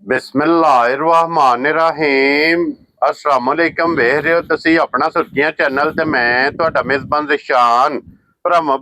बिस्मिल्लाहिर्रहमानिर्रहीम अस्सलाम वालेकुम। वेख रहे हो तुसी अपना सुर्खियां चैनल ते मैं तुहाडा मेज़बान ज़िशान भरावां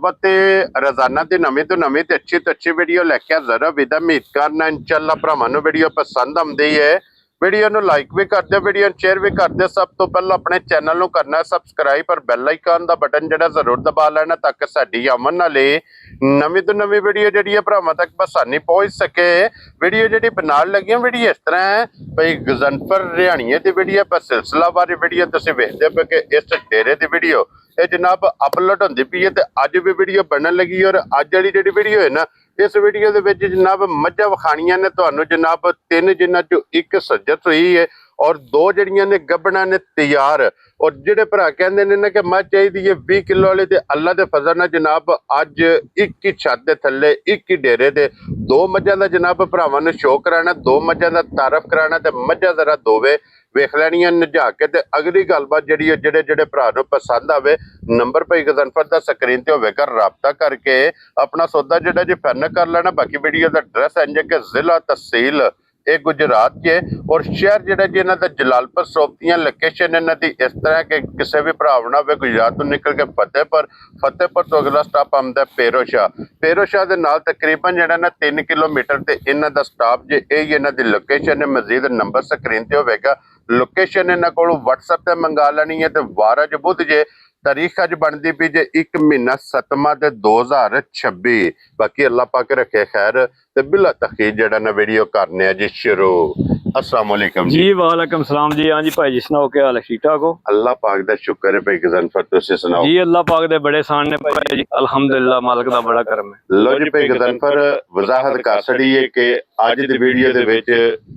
रोजाना की नवीं तो नवीं ते अच्छी वीडियो लैके हाज़र विद उम्मीद करना इंशाअल्लाह भरावां नूं वीडियो पसंद आउंदी है। वीडियो नूं लाइक भी कर दिओ, वीडियो शेयर भी कर दिओ। सब तो पहले अपने चैनल नूं करना सबसक्राइब और बैल आइकन दा बटन जिहड़ा जरूर दबा लेना ताकि साडी आमन वाली नवीं तो नवीं वीडियो जिहड़ी है भरावां तक आसानी पहुंच सके। वीडियो जिहड़ी बनाउण लगी वीडियो इस तरह है भाई गजनफर रिहाणिए की वीडियो पर सिलसिलावार वीडियो तुसीं वेखदे पे कि इस डेरे की वीडियो ये जनाब अपलोड होंदी पई है ते अज भी वीडियो बनन लगी और अज वाली जिहड़ी वीडियो है ना इस वीडियो दे विच जनाब मझां विखाणियां ने तुहानूं जनाब 3 जिन्हां चों एक सज्जत हुई है और 2 जड़ियां ने गब्बणां ने तैयार। और जिहड़े भरा कहंदे ने ना कि मझ चाहीदी है 20 किलो वाली ते अल्लाह दे फजल नाल जनाब अज एक ही छत दे थल्ले एक ही डेरे दे 2 मझां दा जनाब भरावां नूं शो कराना, 2 मझां दा तारफ कराना ते मझां जरा दोवे वेख लैणियां नजा के ते अगली गलबात जिहड़ी जिहड़े जिहड़े भरा नूं पसंद आवे नंबर भाई गजनफर दा स्क्रीन ते होवेगा राबता करके अपना सौदा जिहड़ा जी फाइनल कर लेना। बाकी वीडियो दा एड्रैस इंज के जिला तहसील ये गुजरात के और शहर जिहड़ा जी इन्हां दा जलालपुर सोपतियां लोकेशन इन्हां दी इस तरह के किसी भी भरावना वे गुजरात तो निकल के फतेहपुर तो अगला स्टॉप आंदा पेरोशाह दे नाल तकरीबन जिहड़ा ना 3 किलोमीटर ते इन्हां दा स्टॉप जे यही इन्हां दी लोकेशन है। मजीद नंबर स्क्रीन ते होवेगा, लोकेशन इन्हां कोलों WhatsApp ते मंगा लैनी है ते वार अज बुध जे तारीख अज बनती पी जे 1 महीना 7वां ते 2026। बाकी अल्लाह पाक रखे खैर ते बिला तखीर जड़ा ना वीडियो करने जी शुरू। अस्सलाम वालेकुम जी। वालेकुम सलाम जी। हाँ जी भाई जी सुनाओ क्या हाल है? ठीक ठाक हो? अल्लाह पाक दा शुक्र है भाई गजनफर तुसी सुनाओ जी। अल्लाह पाक दे बड़े सान ने भाई जी, अल्हम्दुलिल्लाह मालिक दा बड़ा करम है। लो जी भाई गजनफर वजाहत कर छड़ी है कि अज दी वीडियो दे विच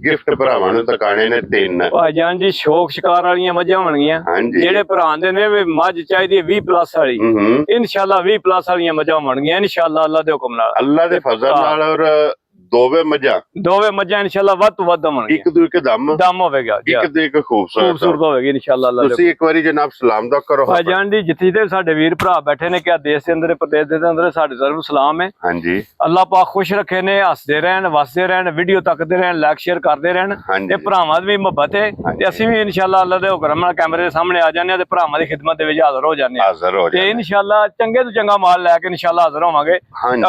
गिफ्ट भरावां नूं तकाणे ने 3 भाईजान जी शौक शिकार वालियां मझां होणगियां जेड़े भरा आंदे ने वी मझ चाहिदी 20 प्लस वाली इंशाअल्लाह 20 प्लस वालियां मझां होणगियां इंशाअल्लाह अल्लाह दे हुक्म नाल अल्लाह दे फजल नाल और दोवे मझां इंशाअल्लाह वध तो वध होणगियां एक दूर के दम होवेगा एक दूर के खूबसूरत होवेगी इंशाअल्लाह अल्लाह तुसी एक बारी जनाब सलाम दा करो भाईजान जी। जिथे ते साडे वीर भरा बैठे ने क्या देश दे अंदर प्रदेश दे अंदर साडे तरफ सलाम है। हां जी। अल्लाह पाक खुश रखे ने, हसदे रहन वसदे रहन, वीडियो तकदे रहन, लाइक शेयर करदे रहन ते भरावां दी मुहब्बत है ते असीं भी इंशाअल्लाह अल्लाह दे हुक्म नाल कैमरे दे सामने आ जाने ते भरावां दी खिदमत दे विच हाज़र हो जाने ते इंशाअल्लाह चंगे तो चंगा माल लैके इंशाअल्लाह हाज़र होवांगे।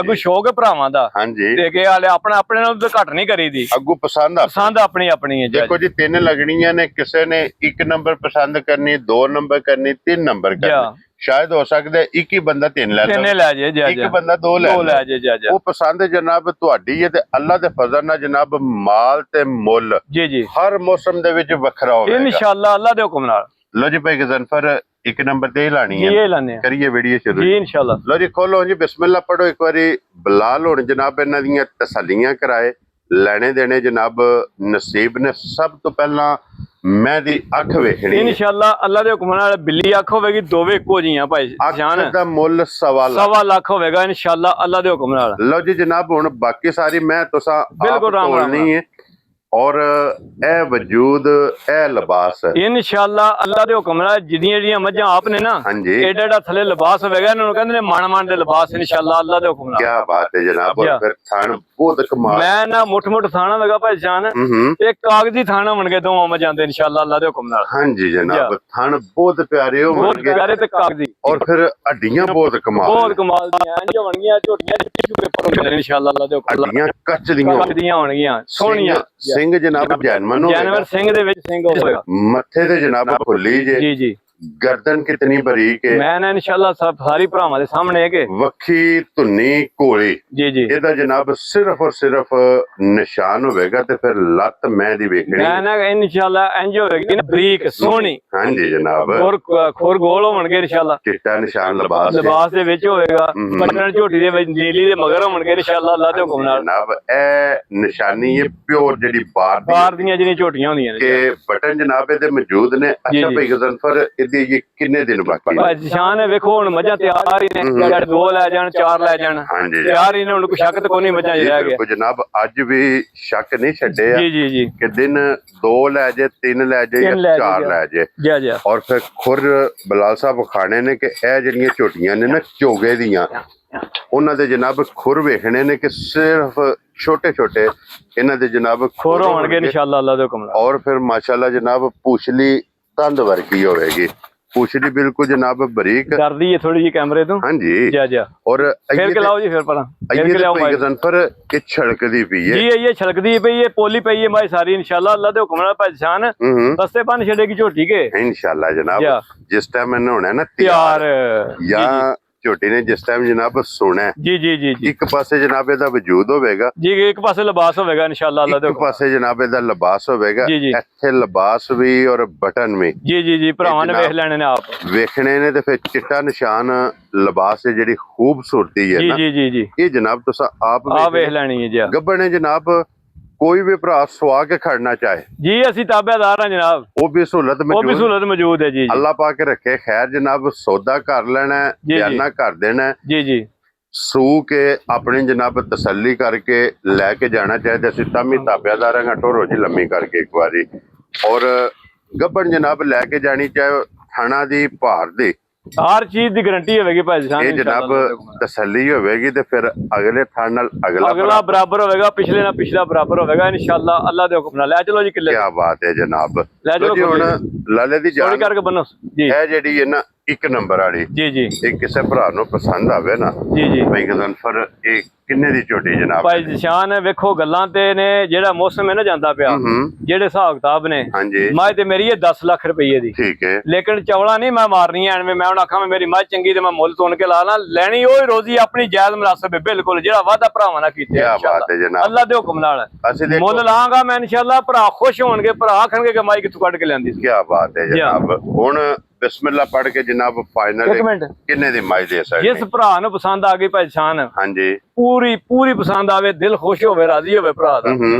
अगू शौक है भरावां दा ते के हाले अपने अपने नाल ते घट नहीं करी दी, अगू पसंद अपनी अपनी है। देखो जी 3 लगनियां ने, किसी ने 1 नंबर पसंद करनी, 2 नंबर करनी, 3 नंबर करनी, शायद हो सकता है एक ही बंदा 3 लै जाए, एक बंदा 2 लै जाए। वो पसंद जनाब तुहाडी है ते अल्लाह दे फजल नाल जनाब माल ते मुल जी हर मौसम दे विच वखरा होवेगा इंशाअल्लाह अल्लाह दे हुक्म नाल। लो जी भाई गजनफर 1 नंबर ते ही लानी है, ये लाने करिए वीडियो शुरू जी इंशाअल्लाह। लो जी खोलो जी बिस्मिल्लाह पढ़ो एक बारी बिलाल हुण जनाब इन्हां दियां तसल्लियां कराए लेने देने जनाब नसीब ने। सब तो पहला मैं दी अख वेखनी इंशाअल्लाह अल्लाह दे हुक्म नाल बिल्ली अख होवेगी दोवे इक्को जियां भाई जान दा मुल 1.25 लाख होवेगा इंशाअल्लाह अल्लाह दे हुक्म नाल। लो जी जनाब हुण बाकी सारी मैं तुसा बिल्कुल तोलनी है और ए वजूद ए लिबास इंशाअल्लाह अल्लाह दे हुक्म नाल जिदियां जिदियां मझां आपने ना एडा एडा थले लिबास होवेगा इन्हां नूं कहंदे ने मन दे लिबास इंशाअल्लाह अल्लाह दे हुक्म नाल। क्या बात है जनाब। और फिर थान बहुत कमाल मैं ना मुठ थाना लगा भाई जान एक कागजी थाना बन के दोवां मझां दे इंशाअल्लाह अल्लाह दे हुक्म नाल। हां जी जनाब थान बहुत प्यारे हो बहुत प्यारे ते कागजी और फिर हड्डियां बहुत कमाल दियां इंज होणगियां झोटियां टिश्यू पेपर होंदे इंशाअल्लाह अल्लाह दे हुक्म नाल। हड्डियां कच दियां होणगियां सोहणियां सिंह जनाब जानवर सिंह दे विच सिंह होवेगा मत्थे ते जनाब खुली जे जी गर्दन कितनी बारीक है मैं ना इंशाअल्लाह सब सारी भरावां दे सामने है के वक्खी धुन्नी कोली जी एदा जनाब सिर्फ और सिर्फ निशान होवेगा ते फिर लत मैं दी वेखनी मैं ना इंशाअल्लाह इंज होवेगी ना बरीक सोहनी। हां जी जनाब और खोर गोल होणगे इंशाअल्लाह चिट्टा निशान लिबास दे विच होवेगा बटन झोटी दे विच नीली दे मगर होणगे इंशाअल्लाह अल्लाह दे हुक्म नाल। जनाब ए निशानी है प्योर जेडी बार दियां जिहड़ियां झोटियां होंदियां ने के बटन जनाब दे मौजूद ने। अच्छा भाई गजनफर ये किन्ने दिन बाकी शान है वेखो हुण मझां तैयार ही ने 2 लै जाण 4 लै जाण तैयार ही ने हुण कोई शक तो कोई नहीं मझां रह गया जनाब अज भी शक नहीं छड्डे जी कि दिन 2 लै जाए 3 लै जाए या 4 लै जाए। और फिर खुर बिलाल साहब खाने ने कि ए जिहड़ियां झोटियां ने ना चोगे दियां उन्हां दे जनाब खुर वेखने ने कि सिर्फ ਛੋਟੇ ਛੋਟੇ ਇਹਨਾਂ ਦੇ ਜਨਾਬ ਖੋਰ ਹੋਣਗੇ ਇਨਸ਼ਾਅੱਲਾ ਅੱਲਾ ਦੇ ਹੁਕਮ ਨਾਲ। ਔਰ ਫਿਰ ਮਾਸ਼ਾਅੱਲਾ ਜਨਾਬ ਪੁਛਲੀ ਤੰਦ ਵਰਗੀ ਹੋਵੇਗੀ, ਪੁਛਲੀ ਬਿਲਕੁਲ ਜਨਾਬ ਬਰੀਕ ਡਰਦੀ ਹੈ ਥੋੜੀ ਜੀ ਕੈਮਰੇ ਤੋਂ। ਹਾਂਜੀ ਜਾ ਜਾ ਔਰ ਫੇਰ ਕੇ ਲਾਓ ਜੀ, ਫਿਰ ਪਰਾਂ ਫੇਰ ਕੇ ਲਾਓ ਮਾਈ ਗਜ਼ਨਫਰ ਇਹ ਛਲਕਦੀ ਪਈ ਹੈ ਜੀ, ਇਹ ਛਲਕਦੀ ਪਈ ਹੈ, ਪੋਲੀ ਪਈ ਹੈ ਮਾਈ ਸਾਰੀ ਇਨਸ਼ਾਅੱਲਾ ਅੱਲਾ ਦੇ ਹੁਕਮ ਨਾਲ ਪਛਾਣ ਬਸਤੇ ਬੰਨ ਛੱਡੇਗੀ ਝੋਟੀ ਕੇ ਇਨਸ਼ਾਅੱਲਾ ਜਨਾਬ। ਜਿਸ ਟਾਈਮ ਇਹਨਾਂ ਹੋਣਾ ਨਾ ਤਿਆਰ ਜਾਂ ਝੋਟੀ ਨੇ ਜਿਸ ਟਾਈਮ ਜਨਾਬ ਸੋਣਾ ਜੀ ਜੀ ਜੀ ਜੀ, ਇੱਕ ਪਾਸੇ ਜਨਾਬ ਇਹਦਾ ਵਜੂਦ ਹੋਵੇਗਾ ਜੀ, ਇੱਕ ਪਾਸੇ ਲਿਬਾਸ ਹੋਵੇਗਾ ਇਨਸ਼ਾਅੱਲਾ ਅੱਲਾ ਦੇ ਇੱਕ ਪਾਸੇ ਜਨਾਬ ਇਹਦਾ ਲਿਬਾਸ ਹੋਵੇਗਾ, ਇੱਥੇ ਲਿਬਾਸ ਵੀ ਔਰ ਬਟਨ ਵੀ ਜੀ ਜੀ ਜੀ ਭਰਾਵਾਂ ਨੇ ਵੇਖ ਲੈਣੇ ਨੇ, ਆਪ ਵੇਖਣੇ ਨੇ। ਤੇ ਫਿਰ ਚਿੱਟਾ ਨਿਸ਼ਾਨ ਲਿਬਾਸ ਹੈ ਜਿਹੜੀ ਖੂਬਸੂਰਤੀ ਹੈ ਜੀ ਨਾ, ਜੀ ਜੀ ਜੀ ਇਹ ਜਨਾਬ ਤੁਸੀਂ ਆਪ ਵੇਖ ਲੈਣੀ ਹੈ ਜੀ। ਗੱਬੜ ਨੇ ਜਨਾਬ ਕੋਈ ਵੀ ਭਰਾ ਸਵਾ ਕੇ ਖੜਨਾ ਚਾਹੇ ਜੀ ਅਸੀਂ ਤਾਬੇਦਾਰ ਹਾਂ ਜਨਾਬ, ਉਹ ਵੀ ਸਹੂਲਤ ਮੌਜੂਦ ਹੈ ਜੀ। ਅੱਲਾਹ ਪਾਕ ਰੱਖੇ ਖੈਰ ਜਨਾਬ। ਸੌਦਾ ਕਰ ਲੈਣਾ, ਬਿਆਨਾ ਕਰ ਦੇਣਾ ਜੀ ਜੀ, ਸੂ ਕੇ ਆਪਣੀ ਜਨਾਬ ਤਸੱਲੀ ਕਰਕੇ ਲੈ ਕੇ ਜਾਣਾ ਚਾਹੇ ਤੇ ਅਸੀਂ ਤਾਂ ਵੀ ਤਾਬੇਦਾਰ ਹਾਂ ਟੋਰੋ ਜੀ ਲੰਮੀ ਕਰਕੇ ਇੱਕ ਵਾਰੀ। ਔਰ ਗੱਬਣ ਜਨਾਬ ਲੈ ਕੇ ਜਾਣੀ ਚਾਹੇ ਥਾਣਾ ਦੀ ਭਾਰ ਦੀ, ਹਰ ਚੀਜ਼ ਦੀ ਗਾਰੰਟੀ ਹੋਵੇਗੀ ਭਾਈ ਸਾਹਿਬ। ਇਹ ਜਨਾਬ ਤਸੱਲੀ ਹੋਵੇਗੀ ਤੇ ਫਿਰ ਅਗਲੇ ਥਾਣ ਨਾਲ ਅਗਲਾ ਬਰਾਬਰ ਹੋਵੇਗਾ, ਪਿਛਲੇ ਨਾਲ ਪਿਛਲਾ ਬਰਾਬਰ ਹੋਵੇਗਾ ਇਨਸ਼ਾਅੱਲਾ ਅੱਲਾ ਦੇ ਹੁਕਮ ਨਾਲ। ਲੈ ਚਲੋ ਜੀ ਕਿੱਲੇ। ਕੀ ਬਾਤ ਹੈ ਜਨਾਬ। ਲੈ ਚਲੋ ਹੁਣ ਲਾਲੇ ਦੀ ਜਾਨ ਕਰਕੇ ਬੰਨੋ ਜੀ। ਇਹ ਜਿਹੜੀ ਹੈ ਨਾ ਇੱਕ ਨੰਬਰ ਵਾਲੀ ਜੀ ਜੀ, ਇਹ ਕਿਸੇ ਭਰਾ ਨੂੰ ਪਸੰਦ ਆਵੇ ਨਾ ਜੀ ਜੀ ਭਾਈ ਗਜ਼ਨਫਰ, ਇਹ ਕਿੰਨੇ ਦੀ ਝੋਟੀ ਜਨਾਬ? ਭਾਈ ਨਿਸ਼ਾਨ ਵੇਖੋ ਗੱਲਾਂ ਤੇ ਨੇ, ਜਿਹੜਾ ਮੌਸਮ ਹੈ ਨਾ ਜਾਂਦਾ ਪਿਆ, ਜਿਹੜੇ ਹਿਸਾਬ ਕਿਤਾਬ ਨੇ, ਮੱਝ ਤੇ ਮੇਰੀ ਹੈ 10 ਲੱਖ ਰੁਪਏ ਦੀ, ਠੀਕ ਹੈ, ਲੇਕਿਨ ਚੌਲਾ ਨਹੀਂ ਮੈਂ ਮਾਰਨੀ ਐਵੇਂ। ਮੈਂ ਹੁਣ ਆਖਾਂ ਮੇਰੀ ਮੱਝ ਚੰਗੀ ਤੇ ਮੈਂ ਮੁੱਲ ਤੋਨ ਕੇ ਲਾ ਲਾਂ, ਲੈਣੀ ਉਹ ਰੋਜ਼ੀ ਆਪਣੀ ਜਾਇਜ਼ ਮੁਨਾਸਬ ਹੈ ਬਿਲਕੁਲ, ਜਿਹੜਾ ਵਾਅਦਾ ਭਰਾਵਾਂ ਨਾਲ ਕੀਤੇ ਅੱਲਾ ਦੇ ਹੁਕਮ ਨਾਲ ਮੁੱਲ ਲਾਂਗਾ ਮੈਂ ਇਨਸ਼ਾਅੱਲਾ। ਭਰਾ ਖੁਸ਼ ਹੋਣਗੇ, ਭਰਾ ਆਖਣਗੇ ਕਿ ਮਾਈ ਕਿੱਥੋਂ ਕੱਢ ਕੇ ਲਿਆਂਦੀ ਸੀ। ਕੀ ਬਾਤ ਹੈ ਜਨਾਬ। ਹੁਣ ਬਿਸਮਿਲ੍ਲਾ ਪੜ ਕੇ ਜਨਾਬ ਫਾਈਨਲ ਕਿੰਨੇ ਦੀ ਮਾਈ ਦੇ ਸਕਦੇ? ਜਿਸ ਭਰਾ ਨੂੰ ਪਸੰਦ ਆ ਗਈ ਭਾਈ ਸ਼ਾਨ, ਹਾਂਜੀ ਪੂਰੀ ਪਸੰਦ ਆਵੇ, ਦਿਲ ਖੁਸ਼ ਹੋਵੇ, ਰਾਜ਼ੀ ਹੋਵੇ ਭਰਾ ਦਾ,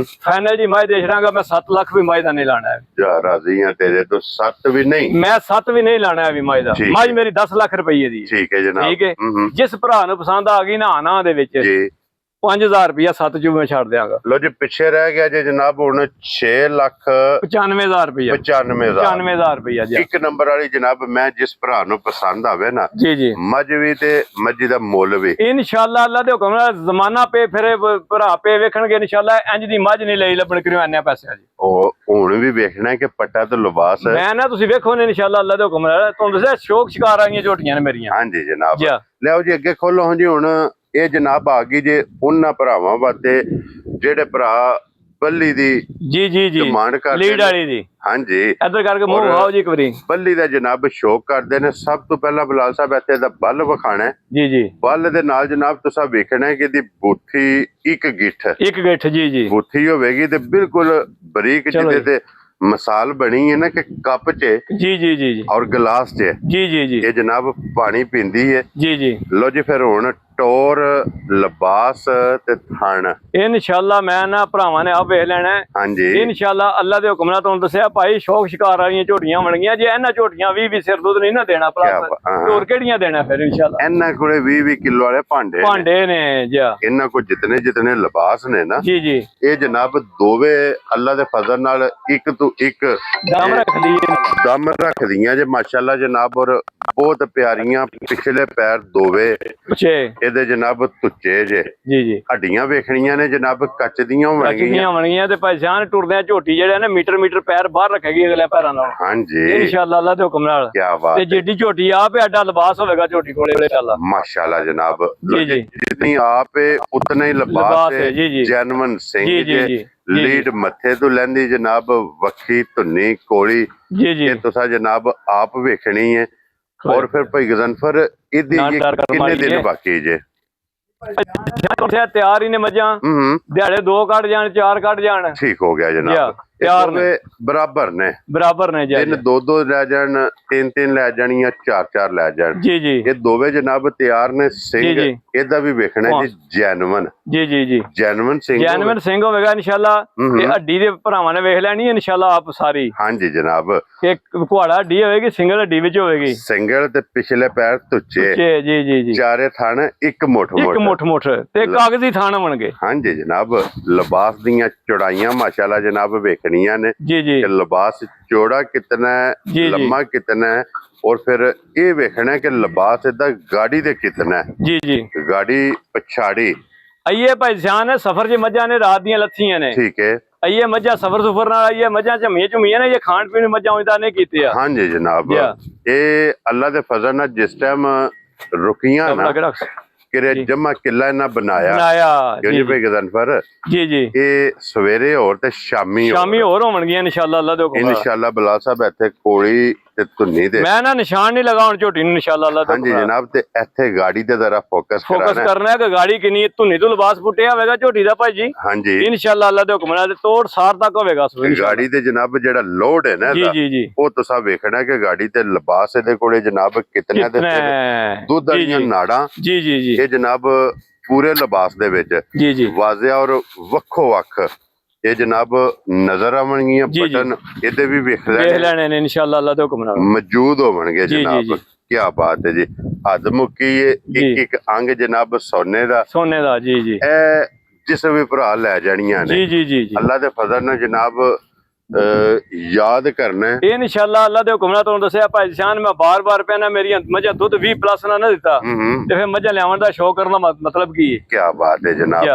ਫਾਈਨਲ ਜੀ ਮਾਈ ਦੇ ਛੜਾਂਗਾ ਮੈਂ। 7 ਲੱਖ ਵੀ ਮਾਈ ਦਾ ਨਹੀਂ ਲਾਣਾ ਹੈ। ਜਾ ਰਾਜ਼ੀ ਆ ਤੇਰੇ ਤੋਂ। 7 ਵੀ ਨਹੀਂ, ਮੈਂ 7 ਵੀ ਨਹੀਂ ਲਾਣਾ ਹੈ ਵੀ ਮਾਈ ਦਾ। ਮਾਈ ਮੇਰੀ 10 ਲੱਖ ਰੁਪਏ ਦੀ। ਠੀਕ ਹੈ ਜਨਾਬ, ਠੀਕ ਹੈ। ਜਿਸ ਭਰਾ ਨੂੰ ਪਸੰਦ ਆ ਗਈ ਨਾ ਦੇ ਵਿੱਚ 5000 ਰੁਪਇਆ 7 ਚੋਂ ਮੈਂ ਛੱਡ ਦਿਆਂਗਾ। ਲੋ ਜੀ ਪਿੱਛੇ ਰਹਿ ਗਿਆ ਜੇ ਜਨਾਬ ਹੁਣ 6,95,000 ਰੁਪਇਆ। 95,000 ਰੁਪਇਆ ਜੀ ਇੱਕ ਨੰਬਰ ਵਾਲੀ ਜਨਾਬ। ਮੈਂ ਜਿਸ ਭਰਾ ਨੂੰ ਪਸੰਦ ਆਵੇ ਨਾ ਜੀ ਜੀ, ਮੱਝ ਵੀ ਤੇ ਮੱਝ ਦਾ ਮੁੱਲ ਵੀ ਇਨਸ਼ਾਅੱਲਾ ਅੱਲਾ ਦੇ ਹੁਕਮ ਨਾਲ ਜ਼ਮਾਨਾ ਪੇ ਫਿਰੇ ਭਰਾ ਪੇ ਵੇਖਣਗੇ ਇਨਸ਼ਾਅੱਲਾ। ਇੰਜ ਦੀ ਮੱਝ ਨਹੀਂ ਲਈ ਲੱਭਣ ਕਰਿਓ ਇੰਨੇ ਪੈਸਿਆਂ ਦੀ। ਉਹ ਹੁਣ ਵੀ ਵੇਖਣਾ ਕਿ ਪੱਟਾ ਤੇ ਲਿਬਾਸ ਮੈਂ ਨਾ ਤੁਸੀਂ ਵੇਖੋ ਨੇ ਇਨਸ਼ਾਅੱਲਾ ਅੱਲਾ ਦੇ ਹੁਕਮ ਨਾਲ। ਤੁਹਾਨੂੰ ਦੱਸਿਆ ਸ਼ੌਕ ਸ਼ਿਕਾਰ ਆਈਆਂ ਝੋਟੀਆਂ ਨੇ ਮੇਰੀਆਂ। ਹਾਂਜੀ ਜਨਾਬ, ਲਿਆਓ ਜੀ ਅੱਗੇ ਖੋਲੋ। ਹਾਂ ਜੀ ਹੁਣ ਇਹ ਜਨਾਬ ਆ ਗਈ ਜੇ ਉਹਨਾਂ ਭਰਾਵਾਂ ਵਾਸਤੇ ਜਿਹੜੇ ਭਰਾ ਬੱਲੀ ਦੀ ਜੀ ਡਿਮਾਂਡ ਕਰਦੇ ਲੀਡ ਵਾਲੀ ਦੀ। ਹਾਂਜੀ ਇੱਧਰ ਕਰਕੇ ਮੂੰਹ ਆਓ ਜੀ ਇੱਕ ਵਾਰੀ। ਬੱਲੀ ਦਾ ਜਨਾਬ ਸ਼ੌਕ ਕਰਦੇ ਨੇ। ਸਭ ਤੋਂ ਪਹਿਲਾਂ ਬਲਾਲ ਸਾਹਿਬ ਇੱਥੇ ਦਾ ਬੱਲ ਵਿਖਾਣਾ ਜੀ। ਬੱਲ ਦੇ ਨਾਲ ਜਨਾਬ ਤੁਸੀਂ ਵੇਖਣਾ ਕਿ ਇਹਦੀ ਬੂਥੀ ਇੱਕ ਗਿੱਠ ਜੀ ਬੂਥੀ ਹੋਵੇਗੀ ਤੇ ਬਿਲਕੁਲ ਬਰੀਕ, ਜਿਹਦੇ ਤੇ ਮਿਸਾਲ ਬਣੀ ਹੈ ਨਾ ਕਿ ਕੱਪ 'ਚ ਜੀ ਔਰ ਗਲਾਸ 'ਚ ਜੀ ਇਹ ਜਨਾਬ ਪਾਣੀ ਪੀਂਦੀ ਹੈ ਜੀ। ਲੋ ਜੀ ਫਿਰ ਹੁਣ ਟੋਰ ਲਿਬਾਸ ਤੇ ਥਣ ਇਨਸ਼ਾਅੱਲਾ ਮੈਂ ਨਾ ਭਰਾਵਾਂ ਨੇ ਆਪ ਵੇਖ ਲੈਣਾ ਹਾਂਜੀ ਇਨਸ਼ਾਅੱਲਾ ਅੱਲਾ ਦੇ ਹੁਕਮ ਨਾਲ। ਤੁਹਾਨੂੰ ਦੱਸਿਆ ਭਾਈ ਸ਼ੌਕ ਸ਼ਿਕਾਰ ਵਾਲੀਆਂ ਝੋਟੀਆਂ ਬਣਗੀਆਂ। ਜੇ ਇਹਨਾਂ ਝੋਟੀਆਂ 20 ਸਿਰ ਦੁੱਧ ਨਹੀਂ ਨਾ ਦੇਣਾ ਪਲੱਸ ਹੋਰ ਕਿਹੜੀਆਂ ਦੇਣਾ ਫਿਰ ਇਨਸ਼ਾਅੱਲਾ। ਇਹਨਾਂ ਕੋਲੇ 20 ਕਿਲੋ ਵਾਲੇ ਭਾਂਡੇ ਨੇ ਜੀ। ਇਹਨਾਂ ਕੋਲ ਜਿਤਨੇ ਲਿਬਾਸ ਨੇ ਨਾ ਜੀ ਇਹ ਜਨਾਬ ਦੋਵੇਂ ਅੱਲਾ ਦੇ ਫਜ਼ਲ ਨਾਲ ਇੱਕ ਤੋਂ ਇੱਕ ਦਮ ਰੱਖਦੀਆਂ ਜੇ ਮਾਸ਼ਾਅੱਲਾ ਜਨਾਬ। ਔਰ ਬਹੁਤ ਪਿਆਰੀਆਂ ਪਿਛਲੇ ਪੈਰ ਦੋਵੇਂ ਇਹਦੇ ਜਨਾਬ ਤੁੱਚੇ ਜੇ ਜੀ ਹੱਡੀਆਂ ਵੇਖਣੀਆਂ ਨੇ ਜਨਾਬ ਕੱਚ ਦੀਆਂ ਬਣੀਆਂ ਤੇ ਪਛਾਣ ਟੁਰਦਿਆਂ ਝੋਟੀ ਜਿਹੜੇ ਨੇ ਮੀਟਰ ਪੈਰ ਬਾਹਰ ਰੱਖੇਗੀ ਅਗਲੇ ਪੈਰਾਂ ਨਾਲ। ਹਾਂਜੀ ਇਨਸ਼ਾਅੱਲਾ ਅੱਲਾ ਦੇ ਹੁਕਮ ਨਾਲ। ਕੀ ਬਾਤ ਤੇ ਜਿੱਡੀ ਝੋਟੀ ਆਪ ਐਡਾ ਲਿਬਾਸ ਹੋਵੇਗਾ ਝੋਟੀ ਕੋਲੇ ਇਨਸ਼ਾਅੱਲਾ। ਮਾਸ਼ਾਅੱਲਾ ਜਨਾਬ ਜਿਤਨੀ ਆਪ ਉਤਨਾ ਹੀ ਲਿਬਾਸ ਹੈ। ਜੈਨੂਇਨ ਸਿੰਘ ਜੀ ਲੀਡ ਮੱਥੇ ਤੋਂ ਲੈਂਦੀ ਜਨਾਬ, ਵੱਖੀ ਧੁੰਨੀ ਕੋਲੀ ਇਹ ਤੁਸੀਂ ਜਨਾਬ ਆਪ ਵੇਖਣੀ ਹੈ। ਔਰ ਫਿਰ ਭਾਈ ਗਜ਼ਨਫਰ ਇਹਦੀ ਕਿੰਨੇ ਦਿਨ ਬਾਕੀ ਜੇ? ਤਿਆਰ ਹੀ ਨੇ ਮੱਝਾਂ, ਦਿਹਾੜੇ 2 ਕੱਢ ਜਾਣ 4 ਕੱਢ ਜਾਣ। ਠੀਕ ਹੋ ਗਿਆ ਜਨਾਬ, ਬਰਾਬਰ ਨੇ ਜੀ। 2 ਲੈ ਜਾਣ, 3 ਲੈ ਜਾਣੀਆਂ, 4 ਲੈ ਜਾਣ ਜੀ। ਇਹ ਦੋਵੇਂ ਜਨਾਬ ਤਿਆਰ ਨੇ। ਸਿੰਘ ਇਹਦਾ ਵੀ ਵੇਖਣਾ ਜੀ ਜੈਨੂਇਨ ਸਿੰਘ ਹੋਵੇਗਾ ਇਨਸ਼ਾਅੱਲਾ। ਤੇ ਹੱਡੀ ਦੇ ਭਰਾਵਾਂ ਨੇ ਵੇਖ ਲੈਣੀ ਇਨਸ਼ਾਅੱਲਾ ਆਪ ਸਾਰੀ। ਹਾਂਜੀ ਜਨਾਬ, ਕੁਹਾੜਾ ਹੱਡੀ ਹੋਵੇਗੀ, ਸਿੰਗਲ ਹੱਡੀ ਵਿੱਚ ਹੋਵੇਗੀ। ਸਿੰਗਲ ਤੇ ਪਿਛਲੇ ਪੈਰ ਤੁੱਚੇ ਜੀ ਚਾਰੇ ਥਣ ਇੱਕ ਮੁੱਠ ਤੇ ਕਾਗਜ਼ੀ ਥਣ ਬਣਗੇ। ਹਾਂਜੀ ਜਨਾਬ, ਲਿਬਾਸ ਦੀਆਂ ਚੌੜਾਈਆਂ ਮਾਸ਼ਾਅੱਲਾ ਜਨਾਬ ਵੇਖਣੀਆਂ ਨੇ ਕਿ ਲਿਬਾਸ ਚੌੜਾ ਕਿਤਨਾ ਹੈ, ਲੰਮਾ ਕਿਤਨਾ ਹੈ। ਔਰ ਫਿਰ ਇਹ ਵੇਖਣਾ ਕਿ ਲਿਬਾਸ ਇਹਦਾ ਗਾੜੀ ਦੇ ਕਿਤਨਾ ਹੈ ਜੀ। ਗਾੜੀ ਪਛਾੜੀ ਆਈਏ ਭਾਈ ਜਾਨ ਸਫਰ 'ਚ ਮੱਝਾਂ ਨੇ ਰਾਤ ਦੀਆਂ ਲੱਥੀਆਂ ਨੇ। ਠੀਕ ਹੈ। ਆਈਏ ਮੱਝਾਂ ਸਫਰ ਸੁਫਰ ਨਾਲ ਆਈਏ ਮੱਝਾਂ ਝਮੀਆਂ ਨੇ, ਇਹ ਖਾਣ ਪੀਣ ਮੱਝਾਂ ਉਹਦਾ ਨੇ ਕੀਤੇ ਆ। ਹਾਂਜੀ ਜਨਾਬ, ਇਹ ਅੱਲਾ ਦੇ ਫਜ਼ਲ ਨਾਲ ਜਿਸ ਟਾਈਮ ਰੁਕੀਆਂ ਨਾ ਕਿਰੇ ਜਮਾ ਕਿਲਾ ਇਹਨਾਂ ਬਣਾਇਆ ਜੀ ਭਾਈ ਗਜ਼ਨਫਰ ਜੀ ਜੀ। ਇਹ ਸਵੇਰੇ ਹੋਰ ਤੇ ਸ਼ਾਮੀ ਹੋਰ ਹੋਣਗੀਆਂ ਇਨਸ਼ਾਅੱਲਾ ਅੱਲਾ ਦੇ ਹੁਕਮ ਨਾਲ। ਇਨਸ਼ਾਅੱਲਾ ਬਲਾ ਸਾਹਿਬ ਇੱਥੇ ਕੋਲੀ ਤੇ ਧੁੰਨੀ ਦੇ ਮੈਂ ਨਾ ਨਿਸ਼ਾਨ ਨਹੀਂ ਲਗਾਉਣ ਝੋਟੀ ਨੂੰ ਇਨਸ਼ਾਅੱਲਾ ਅੱਲਾ ਦੇ। ਹਾਂਜੀ ਜਨਾਬ, ਤੇ ਇੱਥੇ ਗਾੜੀ ਤੇ ਜ਼ਰਾ ਫੋਕਸ ਕਰਨਾ ਹੈ ਕਿ ਗਾੜੀ ਕਿੰਨੀ ਧੁੰਨੀ ਤੋਂ ਲਿਬਾਸ ਪੁੱਟਿਆ ਹੋਵੇਗਾ ਝੋਟੀ ਦਾ ਭਾਈ ਜੀ। ਹਾਂਜੀ ਇਨਸ਼ਾਅੱਲਾ ਅੱਲਾ ਦੇ ਹੁਕਮ ਨਾਲ ਤੋੜ ਸਾਰ ਤੱਕ ਹੋਵੇਗਾ ਗਾੜੀ ਤੇ ਜਨਾਬ ਜਿਹੜਾ ਲੋਡ ਹੈ ਨਾ ਜੀ ਉਹ ਤੁਸੀਂ ਵੇਖਣਾ ਕਿ ਗਾੜੀ ਤੇ ਲਿਬਾਸ ਇਹਦੇ ਕੋਲੇ ਜਨਾਬ ਕਿਤਨੇ ਦੇ ਦੁੱਧ ਵਾਲੀਆਂ ਨਾੜਾਂ ਜੀ ਜੀ ਜੀ ਇਹ ਜਨਾਬ ਪੂਰੇ ਲਿਬਾਸ ਦੇ ਵਿੱਚ ਜੀ ਵਾਜ਼ਿਆ ਔਰ ਵੱਖੋ ਵੱਖ ਇਹ ਜਨਾਬ ਨਜ਼ਰ ਆਉਣਗੀਆਂ। ਬਟਨ ਇਹਦੇ ਵੀ ਵੇਖ ਲੈਣੇ ਨੇ ਇਨਸ਼ਾਅੱਲਾ ਅੱਲਾ ਦੇ ਹੁਕਮ ਨਾਲ ਮੌਜੂਦ ਹੋਣਗੇ ਜਨਾਬ। ਕੀ ਬਾਤ ਹੈ ਜੀ। ਹੱਦ ਮੁੱਕੀ ਇੱਕ ਅੰਗ ਜਨਾਬ ਸੋਨੇ ਦਾ ਜੀ ਜੀ। ਇਹ ਜਿਸ ਵੀ ਭਰਾ ਲੈ ਜਾਣੀਆਂ ਨੇ ਜੀ ਅੱਲਾ ਦੇ ਫਜ਼ਲ ਨਾਲ ਜਨਾਬ ਯਾਦ ਕਰਨਾ ਇਹ ਇਨਸ਼ਾਅੱਲਾ ਅੱਲਾ ਦੇ ਹੁਕਮ ਨਾਲ। ਤੁਹਾਨੂੰ ਦੱਸਿਆ ਭਾਈ ਜਾਨ ਮੈਂ ਬਾਰ-ਬਾਰ ਪਹਿਨਾ ਮੇਰੀਆਂ ਮੱਝਾਂ ਦੁੱਧ 20+ ਨਾ ਦਿੱਤਾ ਤੇ ਫਿਰ ਮੱਝਾਂ ਲਿਆਉਣ ਦਾ ਸ਼ੌਕ ਕਰਨ ਦਾ ਮਤਲਬ ਕੀ ਹੈ। ਕੀ ਬਾਤ ਹੈ ਜਨਾਬ।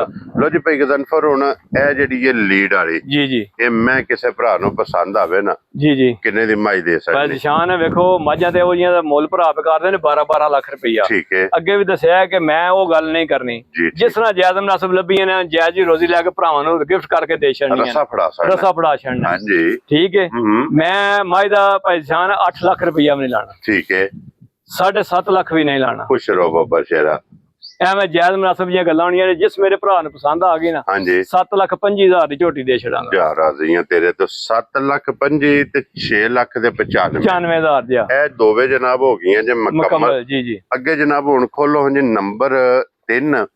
ਲੋ ਜੀ ਭਾਈ ਗਜ਼ਨਫਰ, ਹੁਣ ਇਹ ਜਿਹੜੀ ਇਹ ਲੀਡ ਵਾਲੀ ਜੀ ਇਹ ਮੈਂ ਕਿਸੇ ਭਰਾ ਨੂੰ ਪਸੰਦ ਆਵੇ ਨਾ ਜੀ ਕਿੰਨੇ ਦੀ ਮਾਈ ਦੇ ਸਕਦੇ? ਭਾਈ ਜਾਨ ਵੇਖੋ ਮੱਝਾਂ ਤੇ ਉਹ ਜੀਆਂ ਦਾ ਮੁੱਲ ਭਰਾ ਕਰਦੇ ਨੇ 12 ਲੱਖ ਰੁਪਈਆ। ਠੀਕ ਹੈ। ਅੱਗੇ ਵੀ ਦੱਸਿਆ ਕਿ ਮੈਂ ਉਹ ਗੱਲ ਨਹੀਂ ਕਰਨੀ। ਜਿਸ ਤਰ੍ਹਾਂ ਜਾਇਜ਼ ਮੁਨਾਸਬ ਲੱਭੀਆਂ ਨੇ ਜਾਇਜ਼ ਹੀ ਰੋਜ਼ੀ ਲੈ ਕੇ ਭਰਾਵਾਂ ਨੂੰ ਗਿਫਟ ਕਰਕੇ ਦੇ ਛੱਡਣੀ, ਰਸਾ ਫੜਾ ਛੱਡਣਾ। ਜੀ ਠੀਕ ਹੈ। ਮੈਂ ਮਾਈ ਦਾ ਭਾਈ ਜਾਨ 8 ਲੱਖ ਰੁਪਈਆ ਵੀ ਨਹੀਂ ਲਾਣਾ। ਠੀਕ ਹੈ। 7.5 ਲੱਖ ਵੀ ਨਹੀਂ ਲਾਣਾ। ਖੁਸ਼ ਰਹੋ ਬਾਬਾ ਸ਼ੇਰਾ। ਐਵੇਂ ਜਾਇਜ਼ ਮੁਨਾਸਬ ਦੀਆਂ ਗੱਲਾਂ ਹੋਣੀਆਂ ਨੇ। ਜਿਸ ਮੇਰੇ ਭਰਾ ਨੂੰ ਪਸੰਦ ਆ ਗਈ ਨਾ 7,25,000 ਦੀ ਝੋਟੀ ਦੇ ਛੜਾਂਗਾ। ਯਾਰ ਰਾਜ਼ੀਆਂ ਤੇਰੇ ਤੋਂ 7,25,000 ਤੇ 6 ਲੱਖ ਦੇ 95,000 ਦੀ ਇਹ ਦੋਵੇਂ ਜਨਾਬ ਹੋ ਗਈਆਂ ਜੇ ਮੁਕੰਮਲ। ਜੀ ਅੱਗੇ ਜਨਾਬ ਹੁਣ ਖੋਲੋ ਜੀ ਨੰਬਰ 3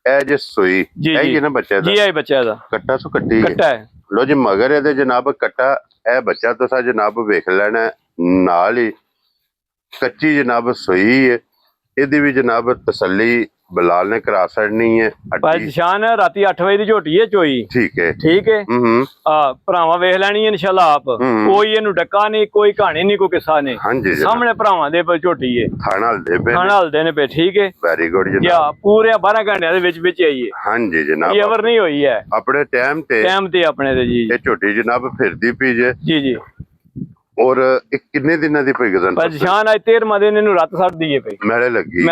ਇਹ ਜੇ ਸੂਈ ਇਹ ਨਾ ਬੱਚਾ ਦਾ। ਜੀ ਇਹ ਬੱਚਾ ਦਾ ਕੱਟਾ ਸੋ ਕੱਟੀ ਕੱਟਾ ਹੈ। ਲੋ ਜੀ ਮਗਰ ਇਹਦੇ ਜਨਾਬ ਕੱਟਾ ਇਹ ਬੱਚਾ ਤੁਸੀਂ ਜਨਾਬ ਵੇਖ ਲੈਣਾ। ਨਾਲ ਹੀ ਕੱਚੀ ਜਨਾਬ ਸੂਈ ਹੈ। ਇਹਦੀ ਵੀ ਜਨਾਬ ਤਸੱਲੀ ਬਲਾਲ ਨੇ ਕਰਾ ਛੜਨੀ ਹੈ। ਭਾਈ ਜਾਨ ਰਾਤੀ 8 ਵਜੇ ਦੀ ਝੋਟੀ ਹੈ ਚੋਈ। ਠੀਕ ਹੈ। ਠੀਕ ਹੈ। ਭਰਾਵਾਂ ਵੇਖ ਲੈਣੀ ਹੈ ਇਨਸ਼ਾਅੱਲਾ ਆਪ। ਕੋਈ ਇਹਨੂੰ ਡੱਕਾ ਨਹੀਂ, ਕੋਈ ਕਹਾਣੀ ਨਹੀਂ, ਕੋਈ ਕਿੱਸਾ ਨਹੀਂ। ਸਾਹਮਣੇ ਭਰਾਵਾਂ ਦੇ ਝੋਟੀ ਹੈ। ਖਾਣਾ ਹਲਦੇ ਨੇ ਪਏ। ਠੀਕ ਹੈ। ਵੈਰੀ ਗੁੱਡ ਜਨਾਬ। ਪੂਰੇ 12 ਘੰਟਿਆਂ ਦੇ ਵਿੱਚ ਆਈਏ। ਹਾਂਜੀ ਜਨਾਬ। ਇਹ ਅਵਰ ਨਹੀਂ ਹੋਈ ਹੈ ਆਪਣੇ ਟਾਈਮ ਤੇ ਆਪਣੇ ਤੇ ਜੀ। ਇਹ ਝੋਟੀ ਜਨਾਬ ਫਿਰਦੀ ਪਈ ਜੇ ਜੀ। ਔਰ ਇਹ ਕਿੰਨੇ ਦਿਨਾਂ ਦੀ ਪਈ ਗਜ਼ਨ? ਪਛਾਣ ਅੱਜ 13ਵਾਂ ਦਿਨ ਇਹਨੂੰ ਰੱਤ ਛੱਡਦੀ ਹੈ ਪਈ। ਮੈਲੇ ਲੱਗੀ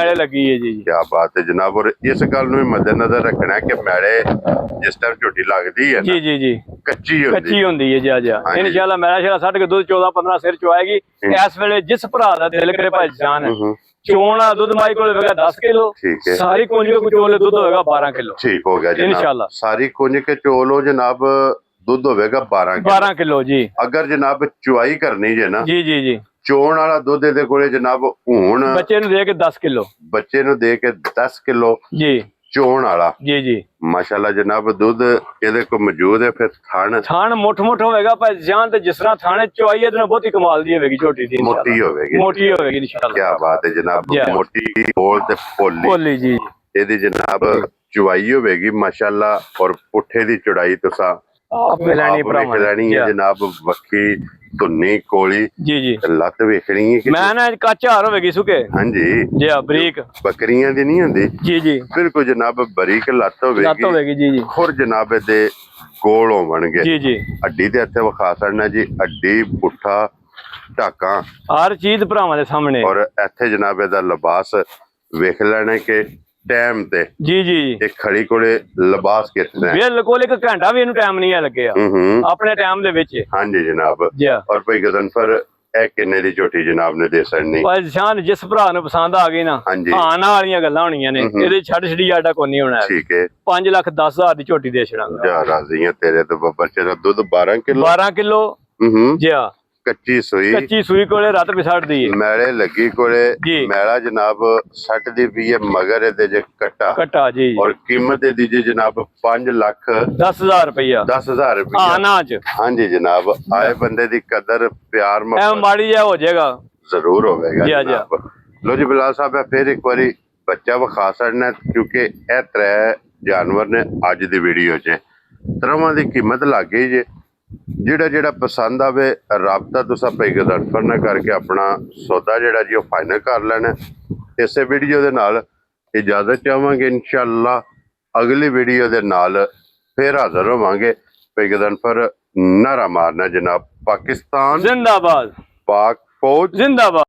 ਹੈ ਜੀ। ਕੀ ਬਾਤ ਹੈ ਜਨਾਬ। ਔਰ ਇਸ ਗੱਲ ਨੂੰ ਵੀ ਮੱਦੇਨਜ਼ਰ ਰੱਖਣਾ ਕਿ ਮੈਲੇ ਜਿਸ ਟਾਈਮ ਝੋਟੀ ਲੱਗਦੀ ਹੈ ਨਾ ਜੀ ਕੱਚੀ ਹੁੰਦੀ ਹੈ ਜੀ। ਇਨਸ਼ਾਅੱਲਾ ਮੇਰਾ ਸ਼ੇਰਾ ਛੱਡ ਕੇ ਦੁੱਧ 14-15 ਸਿਰ ਚੁਆਏਗੀ। ਇਸ ਵੇਲੇ ਜਿਸ ਭਰਾ ਦਾ ਦਿਲ ਕਰੇ ਭਾਈ ਜਾਨ ਚੋਣ ਵਾਲਾ ਦੁੱਧ ਮਾਈ ਕੋਲ ਹੋਵੇਗਾ 10 ਕਿਲੋ। ਸਾਰੀ ਕੁੰਜ ਕੇ ਚੋਲੇ ਦੁੱਧ ਹੋਵੇਗਾ 12 ਕਿਲੋ। ਠੀਕ ਹੋ ਗਿਆ ਜੀ ਇਨਸ਼ਾਅੱਲਾ। ਸਾਰੀ ਕੁੰਜ ਕੇ ਚੋਲੋ ਜਨਾਬ ਦੁੱਧ ਹੋਵੇਗਾ 12 ਕਿਲੋ ਜੀ। ਅਗਰ ਜਨਾਬ ਚੁਆਈ ਕਰਨੀ ਜੇ ਨਾ ਜੀ ਚੋਣ ਵਾਲਾ ਦੁੱਧ ਇਹਦੇ ਕੋਲੇ ਜਨਾਬ ਹੁਣ ਬੱਚੇ ਨੂੰ ਦੇ ਕੇ 10 ਕਿਲੋ ਜੀ ਚੋਣ ਵਾਲਾ ਜੀ ਮਾਸ਼ਾਅੱਲਾ ਜਨਾਬ ਦੁੱਧ ਇਹਦੇ ਕੋਲ ਮੌਜੂਦ ਹੈ। ਫਿਰ ਥਣ ਮੁੱਠ ਹੋਵੇਗਾ ਭਾਈ ਜਾਨ ਤੇ ਜਿਸ ਤਰ੍ਹਾਂ ਥਾਣੇ ਚੁਆਈ ਇਹਦੇ ਨਾਲ ਬਹੁਤੀ ਕਮਾਲ ਦੀ ਹੋਵੇਗੀ ਝੋਟੀ ਦੀ। ਮੋਟੀ ਹੋਵੇਗੀ ਇਨਸ਼ਾਅੱਲਾ। ਕੀ ਬਾਤ ਹੈ ਜਨਾਬ। ਮੋਟੀ ਬੋਲ ਤੇ ਪੋਲੀ ਜੀ। ਇਹਦੀ ਜਨਾਬ ਚੁਆਈ ਹੋਵੇਗੀ ਮਾਸ਼ਾਅੱਲਾ। ਔਰ ਪੁੱਠੇ ਦੀ ਚੜਾਈ ਤੁਸੀਂ ਲੈਣੀ ਹੈ ਜਨਾਬ। ਵੱਖੀ ਧੁੰਨੀ ਕੋਲੀ ਜੀ ਲੱਤ ਵੇਖਣੀ ਹੈ। ਮੈਂ ਨਾ ਕੱਚਾਰ ਹੋਵੇਗੀ ਸੁਕੇ। ਹਾਂਜੀ ਜੀ। ਬਰੀਕ ਬੱਕਰੀਆਂ ਦੀ ਨਹੀਂ ਹੁੰਦੀ ਜੀ ਬਿਲਕੁਲ ਜਨਾਬ। ਬਰੀਕ ਲੱਤ ਹੋਵੇਗੀ ਜੀ। ਖੁਰ ਜਨਾਬ ਇਹਦੇ ਗੋਲ ਹੋਣਗੇ ਜੀ। ਅੱਡੀ ਦੇ ਇੱਥੇ ਵਿਖਾ ਸਕਣਾ ਜੀ। ਅੱਡੀ ਪੁੱਠਾ ਢਾਕਾਂ ਹਰ ਚੀਜ਼ ਭਰਾਵਾਂ ਦੇ ਸਾਹਮਣੇ। ਔਰ ਇੱਥੇ ਜਨਾਬ ਇਹਦਾ ਲਿਬਾਸ ਵੇਖ ਲੈਣਾ ਕਿ ਟਾਈਮ ਤੇ ਜੀ ਇਹ ਖੜੀ ਕੋਲੇ ਲਿਬਾਸ ਕਿਤਨਾ ਹੈ। ਬਿਲਕੁਲ 1 ਘੰਟਾ ਵੀ ਇਹਨੂੰ ਟਾਈਮ ਨਹੀਂ ਲੱਗਿਆ ਆਪਣੇ ਟਾਈਮ ਦੇ ਵਿੱਚ। ਹਾਂਜੀ ਜਨਾਬ। ਔਰ ਭਾਈ ਗਜ਼ਨਫਰ ਇਹ ਕਿੰਨੇ ਦੀ ਝੋਟੀ ਜਨਾਬ ਨੇ ਦੇ ਸਕਣੀ? ਭਾਈ ਜਿਸ ਭਰਾ ਨੂੰ ਪਸੰਦ ਆ ਗਈ ਨਾ ਆਣ ਵਾਲੀਆਂ ਗੱਲਾਂ ਹੋਣੀਆਂ ਨੇ। ਇਹਦੇ ਛੱਡੀ ਆਡਾ ਕੋਈ ਨਹੀਂ ਹੋਣਾ। ਠੀਕ ਹੈ। 5,10,000 ਦੀ ਝੋਟੀ ਦੇ ਛੜਾਂਗਾ। ਜਾ ਰਾਜ਼ੀਆਂ ਤੇਰੇ ਤੋਂ ਬੱਬਰ ਦਾ ਦੁੱਧ 12 ਕਿਲੋ ਜੀ। ਕੱਚੀ ਸੂਈ ਕੋਲੇ ਰੱਤ ਵਿਛੜਦੀ ਹੈ। ਮੈਲੇ ਲੱਗੀ ਕੋਲੇ ਮੈਲਾ ਜਨਾਬ ਸੱਟ ਦੀ ਵੀ ਹੈ। ਮਗਰ ਇਹਦੇ ਜੇ ਕੱਟਾ ਜੀ। ਔਰ ਕੀਮਤ ਇਹਦੀ ਜੀ ਜਨਾਬ 5,10,000 ਰੁਪਇਆ। 10,000 ਰੁਪਇਆ। ਹਾਂਜੀ ਜਨਾਬ। ਆਏ ਬੰਦੇ ਦੀ ਕਦਰ ਪਿਆਰ ਮਾੜੀ ਜਿਹਾ ਹੋ ਜਾਏਗਾ ਜ਼ਰੂਰ ਹੋਵੇਗਾ ਜਨਾਬ। ਲੋ ਜੀ ਬਿਲਾਲ ਸਾਹਿਬ ਫਿਰ ਇੱਕ ਵਾਰੀ ਬੱਚਾ ਵਿਖਾ ਛੱਡਣਾ ਕਿਉਂਕਿ ਇਹ 3 ਜਾਨਵਰ ਨੇ ਅੱਜ ਦੀ ਵੀਡੀਓ 'ਚ। 3 ਦੀ ਕੀਮਤ ਲੱਗ ਗਈ ਜੇ। ਜਿਹੜਾ ਪਸੰਦ ਆਵੇ ਰਾਬਤਾ ਤੁਸੀਂ ਭਾਈ ਗਜ਼ਨਫਰ ਨਾਲ ਕਰਕੇ ਆਪਣਾ ਸੌਦਾ ਜਿਹੜਾ ਜੀ ਉਹ ਫਾਈਨਲ ਕਰ ਲੈਣਾ। ਇਸੇ ਵੀਡੀਓ ਦੇ ਨਾਲ ਇਜਾਜ਼ਤ ਚਾਹਾਂਗੇ ਇਨਸ਼ਾਅੱਲਾ। ਅਗਲੀ ਵੀਡੀਓ ਦੇ ਨਾਲ ਫਿਰ ਹਾਜ਼ਰ ਹੋਵਾਂਗੇ। ਇੱਕ ਦਿਨ ਫਿਰ ਨਾਰਾ ਮਾਰਨਾ ਜਨਾਬ, ਪਾਕਿਸਤਾਨ ਜ਼ਿੰਦਾਬਾਦ, ਪਾਕ ਫੌਜ ਜ਼ਿੰਦਾਬਾਦ।